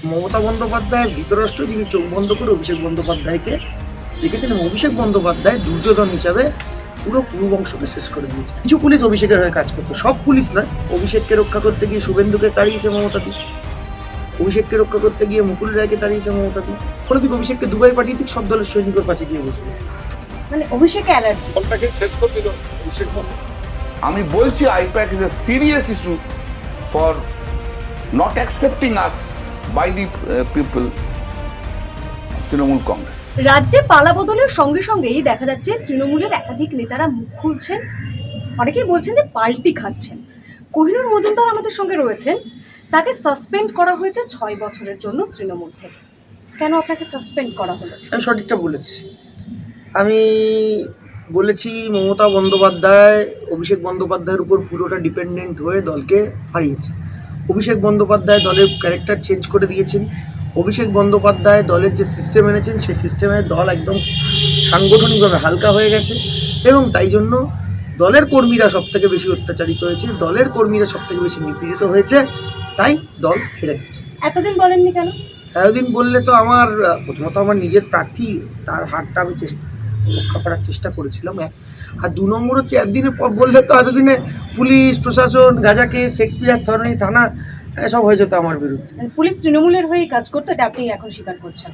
মমতা বন্দ্যোপাধ্যায় ধৃতরাষ্ট্র, যিনি চোখ বন্ধ করে অভিষেক বন্দ্যোপাধ্যায়কে দেখেছেন, এবং অভিষেক বন্দ্যোপাধ্যায় দুর্যোধন হিসাবে পুরো কুরুবংশকে শেষ করে দিয়েছে। কিছু পুলিশ অভিষেকের হয়ে কাজ করতো, সব পুলিশ নয়। অভিষেককে রক্ষা করতে গিয়ে শুভেন্দুকে তাড়িয়েছে মমতাদি, অভিষেককে রক্ষা করতে গিয়ে মুকুল রায়কে তাড়িয়েছে মমতাদি। পরে দিক অভিষেককে দুবাই পাঠিয়ে দিক, সব দলের সৈনিকের পাশে গিয়ে বসবে। মানে অভিষেকে অ্যালার্জি দলটাকে শেষ করে দিল অভিষেক আমি বলছি IPAC is a serious issue for not accepting us by the people Trinamool Congress. রাজ্যে পালাবদলের সঙ্গে সঙ্গেই দেখা যাচ্ছে তৃণমূলের একাধিক নেতারা মুখ খুলছেন, অনেকেই বলছেন যে পাল্টি খাচ্ছেন। কোহিনুর মজুমদার আমাদের সঙ্গে রয়েছেন, তাকে সাসপেন্ড করা হয়েছে 6 বছরের জন্য তৃণমূল থেকে। কেন আপনাকে সাসপেন্ড করা হলো? আমি সঠিকটা বলেছি। আমি বলেছি মমতা বন্দ্যোপাধ্যায় অভিষেক বন্দ্যোপাধ্যায়ের উপর পুরোটা ডিপেন্ডেন্ট হয়ে দলকে হারিয়েছে। অভিষেক বন্দ্যোপাধ্যায় দলের ক্যারেক্টার চেঞ্জ করে দিয়েছেন। অভিষেক বন্দ্যোপাধ্যায় দলের যে সিস্টেম এনেছেন, সেই সিস্টেমে দল একদম সাংগঠনিকভাবে হালকা হয়ে গেছে, এবং তাই জন্য দলের কর্মীরা সবথেকে বেশি অত্যাচারিত হয়েছে, দলের কর্মীরা সবথেকে বেশি নিপীড়িত হয়েছে, তাই দল হেরে গেছে। এতদিন বলেননি কেন? এতদিন বললে তো প্রথমত আমার নিজের প্রার্থী, তার হারটা আমি রক্ষা করার চেষ্টা করেছিলাম, আর 2 নম্বর হচ্ছে একদিনের পর বললে তো এতদিনে পুলিশ প্রশাসন, গাজাকে, শেক্সপিয়ার থরানি থানা এসব হয়ে যেত আমার বিরুদ্ধে। পুলিশ তৃণমূলের হয়েই কাজ করতো, এটা আপনি এখন স্বীকার করছেন?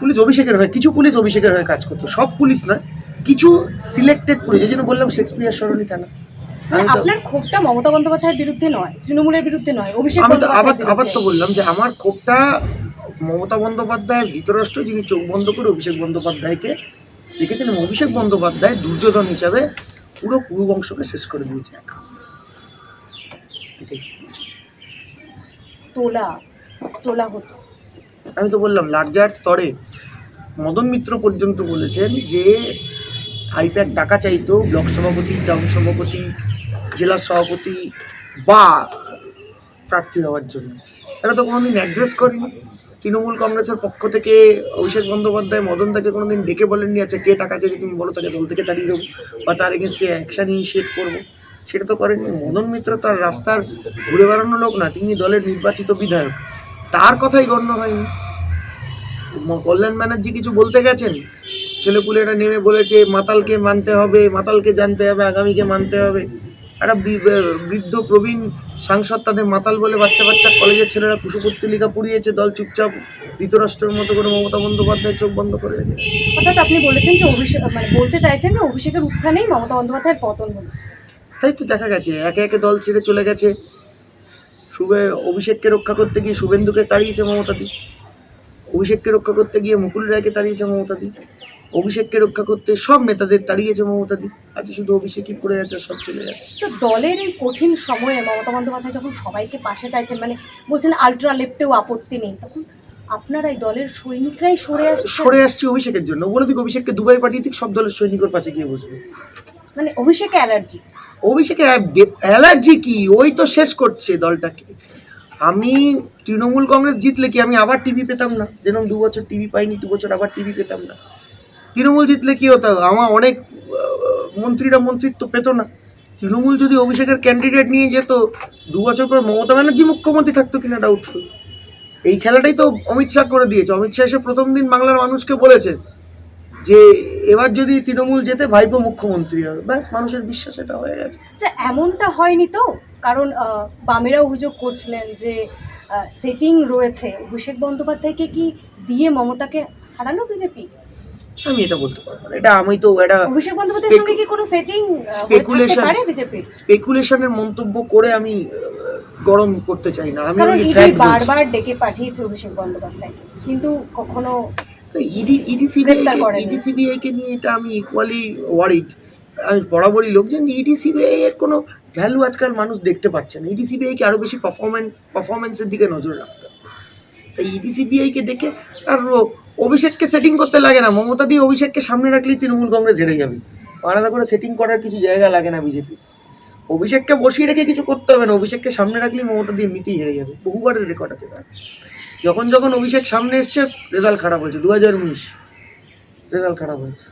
পুলিশ অভিষেকের হয়ে, কিছু পুলিশ অভিষেকের হয়ে কাজ করতো, সব পুলিশ নয়, কিছু সিলেক্টেড পুলিশ। এই জন্য বললাম শেক্সপিয়ার সরণি থানা। আপনার ক্ষোভটা মমতা বন্দ্যোপাধ্যায়ের বিরুদ্ধে নয়, তৃণমূলের বিরুদ্ধে নয়, অভিষেক আমি তো বন্দ্যোপাধ্যায়ের আবার তো বললাম যে আমার ক্ষোভটা মমতা বন্দ্যোপাধ্যায় ধৃতরাষ্ট্র, যিনি চোখ বন্ধ করে অভিষেক বন্দ্যোপাধ্যায়কে দেখেছেন, এবং অভিষেক বন্দ্যোপাধ্যায় দুর্যোধন হিসাবে পুরো কুরুবংশকে শেষ করে দিয়েছে একা। তোলা হতো। আমি তো বললাম লার্জার স্তরে মদন মিত্র পর্যন্ত বলেছেন যে আইপ্যাক টাকা চাইতো ব্লক সভাপতি, টাউন সভাপতি, জেলার সভাপতি বা প্রার্থী হওয়ার জন্য। এটা তো কোনোদিন অ্যাড্রেস করেনি। তৃণমূল কংগ্রেসের পক্ষ থেকে অভিষেক বন্দ্যোপাধ্যায় মদন তাকে কোনোদিন ডেকে বলেননি, আচ্ছা কে টাকা চেয়েছে তুমি বলো, তাকে দল থেকে তাড়িয়ে দেবো বা তার এগেনস্টে অ্যাকশান ইনিশিয়েট করবো। সেটা তো করেননি। মদন মিত্র তার রাস্তার ঘুরে বেড়ানো লোক না, তিনি দলের নির্বাচিত বিধায়ক, তার কথাই গণ্য হয়নি। কল্যাণ ব্যানার্জি কিছু বলতে গেছেন, ছেলেপুলেরা নেমে বলেছে মাতালকে মানতে হবে, মাতালকে জানতে হবে, আগামীকে মানতে হবে। একটা বৃদ্ধ প্রবীণ সাংসদ তাদের মাতাল বলে বাচ্চা বাচ্চা কলেজের ছেলেরা কুশপুত্তলিকা পুড়িয়েছে, দল চুপচাপ ধৃতরাষ্ট্রের মতো করে মমতা বন্দ্যোপাধ্যায় চোখ বন্ধ করে রেখেছে। অর্থাৎ আপনি বলেছেন যে বলতে চাইছেন যে অভিষেকের উত্থানেই মমতা বন্দ্যোপাধ্যায়ের পতন হলো। তাই তো দেখা গেছে, একে একে দল ছেড়ে চলে গেছে। অভিষেককে রক্ষা করতে গিয়ে শুভেন্দুকে তাড়িয়েছে মমতাদি, অভিষেককে রক্ষা করতে গিয়ে মুকুল রায়কে তাড়িয়েছে মমতাদি, অভিষেককে রক্ষা করতে সব নেতাদের তাড়িয়েছে মমতাদি। আজ শুধু অভিষেকই পড়ে আছে, সব চলে যাচ্ছে। তো দলের এই কঠিন সময়ে মমতা বন্দ্যোপাধ্যায় যখন সবাইকে পাশে চাইছেন, মানে বলছেন আলট্রা লেফটেও আপত্তি নেই, তখন আপনারা এই দলের সৈনিকরাই সরে আসছে অভিষেকের জন্য। বলে দিক অভিষেককে দুবাই পাঠিয়ে দিক, সব দলের সৈনিকের পাশে গিয়ে বসবে। মানে অভিষেকে অ্যালার্জি। অভিষেকের অ্যালার্জি কি? ওই তো শেষ করছে দলটাকে। আমি তৃণমূল কংগ্রেস জিতলে কি আমি আবার টিভি পেতাম না? যেরকম 2 বছর টিভি পাইনি, 2 বছর আবার টিভি পেতাম না। তৃণমূল জিতলে কি হতো? আমার অনেক মন্ত্রীরা মন্ত্রিত্ব পেত না। তৃণমূল যদি অভিষেকের ক্যান্ডিডেট নিয়ে যেত, 2 বছর পর মমতা ব্যানার্জি মুখ্যমন্ত্রী থাকতো কিনা ডাউটফুল। এই খেলাটাই তো অমিত শাহ করে দিয়েছে। অমিত শাহ এসে প্রথম দিন বাংলার মানুষকে বলেছে যে এবার যদি তৃণমূল যেতে ভাইপো মুখ্যমন্ত্রী হবে, ব্যাস মানুষের বিশ্বাস এটা হয়ে গেছে। আচ্ছা, এমনটা হয়নি তো? কারণ বামেরা অভিযোগ করছিলেন যে সেটিং রয়েছে, অভিষেক বন্দ্যোপাধ্যায়কে কি দিয়ে মমতাকে হারালো বিজেপি? আমি এটা বলতে পারবো না। এটা আমি তো এটা অভিষেক বন্দ্যোপাধ্যায়ের সঙ্গে কি কোনো সেটিং থাকতে পারে বিজেপির? স্পেকুলেশনের মন্তব্য করে আমি গরম করতে চাই না। আমি বারবার ডেকে পাঠিয়েছে অভিষেক বন্দ্যোপাধ্যায়কে, কিন্তু কখনো ইডিসিবিআইকে নিয়ে এটা আমি ইকুয়ালি ওয়ারিড। আমি বরাবরই লোকজন ইডিসিবিআই এর কোনো ভ্যালু আজকাল মানুষ দেখতে পাচ্ছে না। ইডিসিবিআইকে আরও বেশি পারফরমেন্সের দিকে নজর রাখতে হবে। তাই ইডিসিবিআইকে ডেকে, আর অভিষেককে সেটিং করতে লাগে না। মমতা দিয়ে অভিষেককে সামনে রাখলেই তৃণমূল কংগ্রেস হেরে যাবে। আলাদা করে সেটিং করার কিছু জায়গা লাগে না বিজেপি। অভিষেককে বসিয়ে রেখে কিছু করতে হবে না, অভিষেককে সামনে রাখলেই মমতা দিয়ে মিটিয়ে হেরে যাবে। বহুবারের রেকর্ড আছে তার। যখন যখন অভিষেক সামনে এসছে রেজাল্ট খারাপ হয়েছে। 2019 রেজাল্ট খারাপ হয়েছে।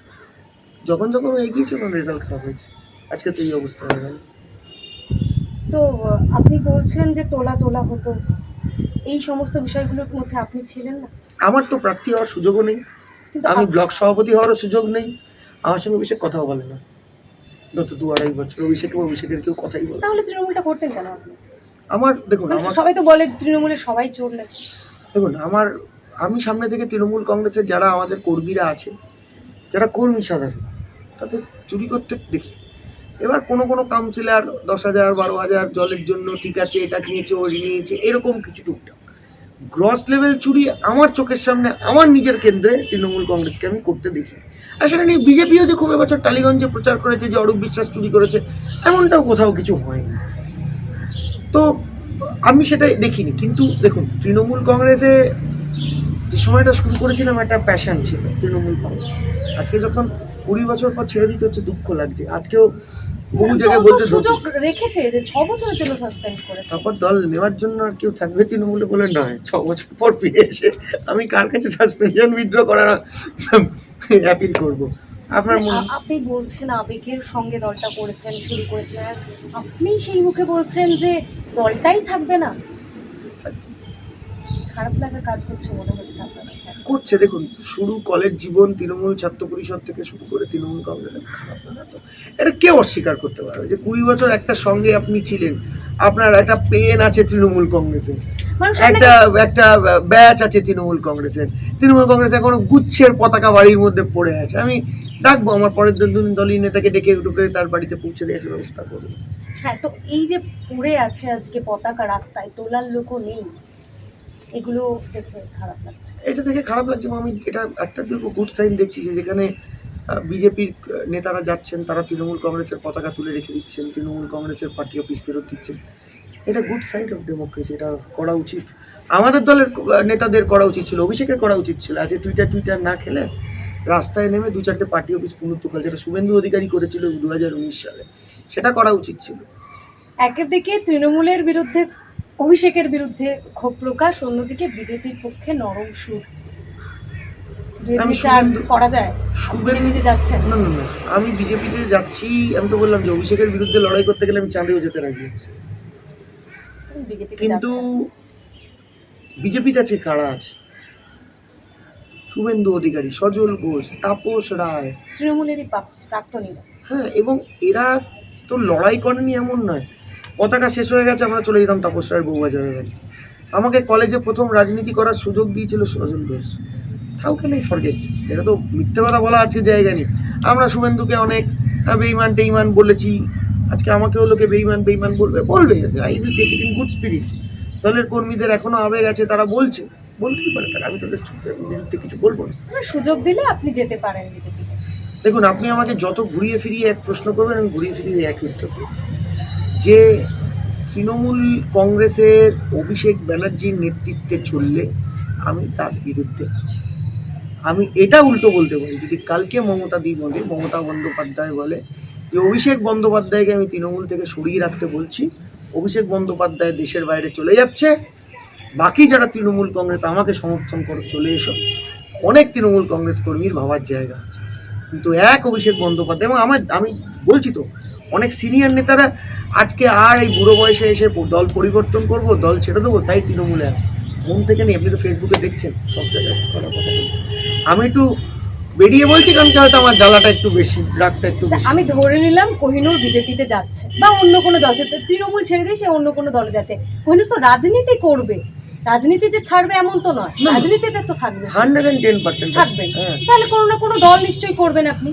যখন যখন এগিয়েছে তখন রেজাল্ট খারাপ হয়েছে। আজকে তো এই অবস্থা হয়ে গেল। তো আপনি বলছেন যে তোলা হতো, এই সমস্ত বিষয়গুলোর মধ্যে আপনি ছিলেন না? আমার তো প্রার্থী হওয়ার সুযোগও নেই, কিন্তু আমি ব্লক সভাপতি হওয়ারও সুযোগ নেই, আমার সঙ্গে অভিষেক কথাও বলে না গত 2-2.5 বছর। অভিষেকের কেউ কথাই বলে না। তাহলে তৃণমূলটা করতেন কেন আপনি? আমার দেখুন, মানে আমার সবাই তো বলে যে তৃণমূলের সবাই চোর নাকি। দেখুন আমি সামনে থেকে তৃণমূল কংগ্রেসের যারা আমাদের কর্মীরা আছে, যারা কর্মী সাধারণ, তাদের চুরি করতে দেখি। এবার কোনো কোনো কাউন্সিলর 10,000 12,000 জলের জন্য ঠিক আছে এটা কিনেছে ওই নিয়েছে এরকম কিছু টুকটাক, গ্রস লেভেল চুরি আমার চোখের সামনে আমার নিজের কেন্দ্রে তৃণমূল কংগ্রেসকে আমি করতে দেখি। আর সেটা নিয়ে বিজেপিও যে খুব এবছর টালিগঞ্জে প্রচার করেছে যে অরূপ বিশ্বাস চুরি করেছে, এমনটাও কোথাও কিছু হয়নি। তো আমি সেটা দেখিনি। কিন্তু দেখুন, তৃণমূল কংগ্রেসে যে সময়টা শুরু করেছিলাম একটা প্যাশন ছিল তৃণমূল কংগ্রেস। আজকে যখন 20 বছর পর ছেড়ে দিতে হচ্ছে দুঃখ লাগছে। আজকেও বহু জায়গায় বলতে সুযোগ রেখেছে যে 6 বছরের জন্য সাসপেন্ড করেছে। তারপর দল নেওয়ার জন্য আর কেউ থাকবে তৃণমূলে বলে নয়। 6 বছর পর ফিরে এসে আমি কার কাছে সাসপেনশন উইথড্র করার অ্যাপিল করব? আপনার আপনি বলছেন আবেগের সঙ্গে দলটা করেছেন, শুরু করেছেন, আর আপনি সেই মুখে বলছেন যে দলটাই থাকবে না। খারাপ লাগা কাজ করছে মনে হচ্ছে আপনার। করছে। দেখুন, শুরু কলেজ জীবন তৃণমূল ছাত্র পরিষদ থেকে শুরু করে তৃণমূল কংগ্রেসের খারাপ লাগা তো এটা কেউ অস্বীকার করতে পারবে যে 20 বছর একটা সঙ্গে আপনি ছিলেন, আপনার একটা পেন আছে তৃণমূল কংগ্রেসে, একটা ব্যাচ আছে তৃণমূল কংগ্রেসের। তৃণমূল কংগ্রেস এখনো গুচ্ছের পতাকা বাড়ির মধ্যে পড়ে আছে। আমি ডাকবো আমার পরের দিন দলীয় নেতাকে ডেকে ঢুকে তার বাড়িতে পৌঁছে দিয়ে আসার ব্যবস্থা করবো। হ্যাঁ, তো এই যে পড়ে আছে আজকে পতাকা রাস্তায়, তোলার লোকও নেই, এগুলো দেখে খারাপ লাগছে। এটা থেকে খারাপ লাগছে। আমি এটা একটা দেখো গুড সাইন দেখছি যে যেখানে বিজেপির নেতারা যাচ্ছেন তারা তৃণমূল কংগ্রেসের পতাকা তুলে রেখে দিচ্ছেন, তৃণমূল কংগ্রেসের পার্টি অফিস ফেরত দিচ্ছেন। এটা গুড সাইড অফ ডেমোক্রেসি, এটা করা উচিত। আমাদের দলের নেতাদের করা উচিত ছিল, অভিষেকের করা উচিত ছিল। আজকে টুইটার না খেলে রাস্তায় নেমে 2-4টে পার্টি অফিস পুনরুদ্ধার, যেটা শুভেন্দু অধিকারী করেছিল 2019 সালে, সেটা করা উচিত ছিল। একদিকে তৃণমূলের বিরুদ্ধে, অভিষেকের বিরুদ্ধে ক্ষোভ প্রকাশ, অন্যদিকে বিজেপির পক্ষে নরম সুর। করা যায় বিজেপিতে যাচ্ছেন? না, আমি বিজেপিতে যাচ্ছি। আমি তো বললাম যে অভিষেকের বিরুদ্ধে লড়াই করতে গেলে আমি চাঁদেও যেতে রাজি আছি। কিন্তু বিজেপিতে আছে কারা আছে? শুভেন্দু অধিকারী, সজল ঘোষ, তাপস রায়, তৃণমূলেরই প্রাক্তনীরা। হ্যাঁ, এবং এরা তো লড়াই করেনি এমন নয়। পতাকা শেষ হয়ে গেছে আমরা চলে যেতাম তাপস রায়ের বউবাজারের বাড়ি। আমাকে কলেজে প্রথম রাজনীতি করার সুযোগ দিয়েছিল Sajal Ghosh. How can I forget? এটা তো মিথ্যে কথা বলা আছে জায়গা নেই। আমরা শুভেন্দুকে অনেক বেইমান বলেছি। আজকে আমাকেও লোকে বেইমান বলবে। I will take it in good spirit. দলের কর্মীদের এখনো আবেগ আছে, তারা বলতেই পারে, তারা আমি তাদের বিরুদ্ধে কিছু বলবো না। সুযোগ দিলে আপনি যেতে পারেন বিজেপিতে। দেখুন, আপনি আমাকে যত ঘুরিয়ে ফিরিয়ে এক প্রশ্ন করবেন আমি ঘুরিয়ে ফিরিয়ে এক উত্তর দেব যে তৃণমূল কংগ্রেসের অভিষেক ব্যানার্জির নেতৃত্বে চললে আমি তার বিরুদ্ধে আছি। আমি এটা উল্টো বলতে পারি, যদি কালকে মমতা বন্দ্যোপাধ্যায় বলে যে অভিষেক বন্দ্যোপাধ্যায়কে আমি তৃণমূল থেকে সরিয়ে রাখতে বলছি, অভিষেক বন্দ্যোপাধ্যায় দেশের বাইরে চলে যাচ্ছে, বাকি যারা তৃণমূল কংগ্রেস আমাকে সমর্থন করে চলে এসো। অনেক তৃণমূল কংগ্রেস কর্মীর ভাবার জায়গা আছে, কিন্তু এক অভিষেক বন্দ্যোপাধ্যায় এবং আমি বলছি তো অনেক সিনিয়র নেতারা আজকে আর এই বুড়ো বয়সে এসে দল পরিবর্তন করব, দল ছেড়ে দেবো তাই তৃণমূলে আছে, মন থেকে নেই। আপনি তো ফেসবুকে দেখছেন সব জায়গায় কথা বলছি। আমি একটু বেরিয়ে বলছি কারণ কি হয়তো আমার জ্বালাটা একটু বেশি, রাগটা একটু বেশি। আমি ধরে নিলাম কোহিনূর বিজেপিতে যাচ্ছে বা অন্য কোনো দল, তৃণমূল ছেড়ে দিয়ে সে অন্য কোনো দলে যাচ্ছে। কোহিনূর তো রাজনীতি করবে, রাজনীতি যে ছাড়বে এমন তো নয়, রাজনীতিতে তো থাকবে, 110% থাকবে। তাহলে কোনো না কোনো দল নিশ্চয়ই করবেন আপনি।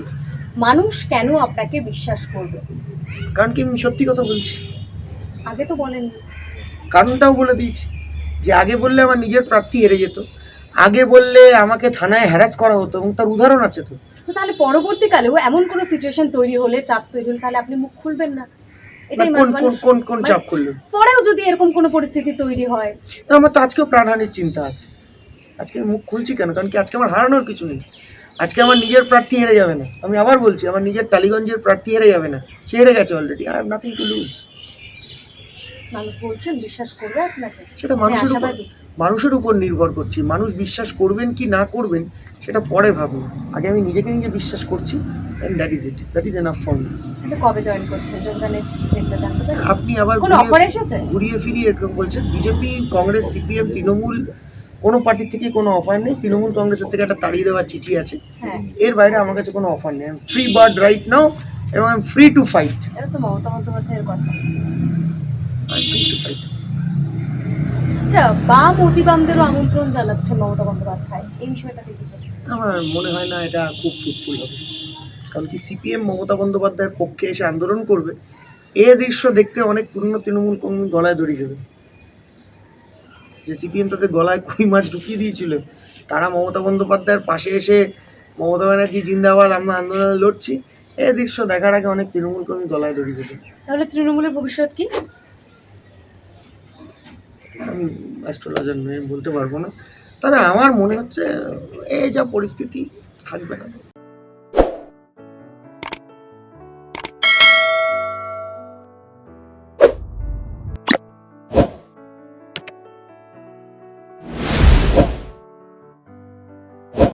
মানুষ কেন আপনাকে বিশ্বাস করবে? কারণ কি আমি সত্যি কথা বলছি। আগে তো বলেন, কারণটাও বলে দিয়েছি যে আগে বললে আমার নিজের প্রার্থী হেরে যেত, আগে বললে আমাকে থানায় হ্যারাস করা হতো, এবং তার উদাহরণ আছে। তো তাহলে পরবর্তীকালেও এমন কোনো সিচুয়েশন তৈরি হলে, চাপ তৈরি হলে, তাহলে আপনি মুখ খুলবেন না? এটাই কোন চাপ করলেন? পরেও যদি এরকম কোনো পরিস্থিতি তৈরি হয়। আমার তো আজকেও প্রাণহানির চিন্তা আছে। আজকে মুখ খুলছি কেন? কারণ কি আজকে আমার হারানোর কিছু নেই। আজকে আমার নিজের প্রার্থী হেরে যাবে না। আমি আবার বলছি, আমার নিজের টালিগঞ্জের প্রার্থী হেরে যাবে না, সে হেরে গেছে already. I have nothing to lose. মানুষ বলছেন বিশ্বাস করবে আপনাকে, সেটা মানুষের উপর নির্ভর করছি। মানুষ বিশ্বাস করবেন কি না করবেন সেটা পরে ভাবুন, আগে আমি নিজেকে নিজে বিশ্বাস করছি, and that is it, that is enough for me. তাহলে কবে জয়েন করছেন যোগদানের ডেটটা জানতে পারি? আপনি আবার কোনো অফার এসেছে? ঘুরিয়ে ফিরিয়ে এরকম বলছেন। বিজেপি, কংগ্রেস, সিপিএম, তৃণমূল কোনো পার্টি থেকে কোনো অফার নেই। তৃণমূল কংগ্রেসের থেকে একটা তাড়িয়ে দেওয়ার চিঠি আছে, হ্যাঁ, এর বাইরে আমার কাছে কোনো অফার নেই। ফ্রি বার্ড রাইট নাও, এবং I am free to fight. এটা তো মমতা বন্দ্যোপাধ্যায়ের কথা। আচ্ছা, বাম অতিবামদেরও আমন্ত্রণ জানাচ্ছে মমতা বন্দ্যোপাধ্যায়, এই বিষয়টাকে কি বলবেন? আমার মনে হয় না এটা খুব ফ্রুটফুল হবে, কারণ কি সিপিএম মমতা বন্দ্যোপাধ্যায়ের পক্ষে এসে আন্দোলন করবে, এ দৃশ্য দেখতে অনেক পুরনো তৃণমূল কর্মী গলায় দড়ি দেবে। যে সিপিএম তাদের গলায় কুই মাছ ঢুকিয়ে দিয়েছিল, তারা মমতা বন্দ্যোপাধ্যায়ের পাশে এসে মমতা ব্যানার্জি জিন্দাবাদ, আমরা আন্দোলনে লড়ছি, এই দৃশ্য দেখার আগে অনেক তৃণমূল কর্মী গলায় দড়ি দেবে। তাহলে তৃণমূলের ভবিষ্যৎ কি? আমি অ্যাস্ট্রোলজার নই, আমি বলতে পারবো না, তবে আমার মনে হচ্ছে এই যা পরিস্থিতি থাকবে না।